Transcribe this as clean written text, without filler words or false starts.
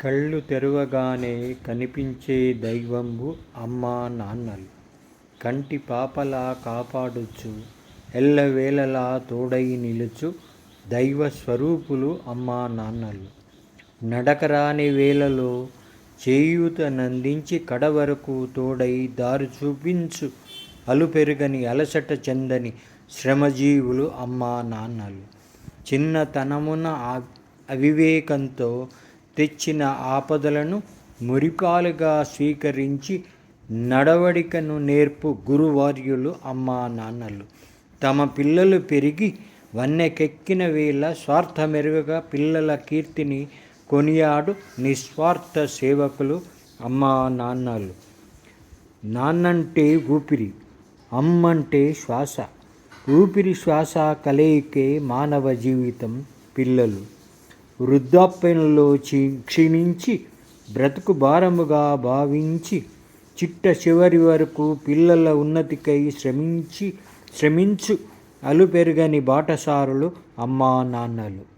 కళ్ళు తెరవగానే కనిపించే దైవంబు అమ్మా నాన్నలు. కంటి పాపలా కాపాడుచు ఎల్లవేళలా తోడై నిలుచు దైవ స్వరూపులు అమ్మా నాన్నలు. నడకరాని వేళలో చేయూతనందించి కడవరకు తోడై దారి చూపించు అలుపెరుగని అలసట చెందని శ్రమజీవులు అమ్మా నాన్నలు. చిన్నతనమున అవివేకంతో తెచ్చిన ఆపదలను మురిపాలుగా స్వీకరించి నడవడికను నేర్పు గురువార్యులు అమ్మా నాన్నలు. తమ పిల్లలు పెరిగి వన్నెకెక్కిన వేళ స్వార్థమెరుగగా పిల్లల కీర్తిని కొనియాడు నిస్వార్థ సేవకులు అమ్మా నాన్నలు. నాన్నంటే ఊపిరి, అమ్మంటే శ్వాస. ఊపిరి శ్వాస కలయికే మానవ జీవితం. పిల్లలు వృద్ధాప్యంలో క్షీణించి బ్రతుకు భారముగా భావించి చిట్ట చివరి వరకు పిల్లల ఉన్నతికై శ్రమించు అలుపెరుగని బాటసారులు అమ్మా నాన్నలు.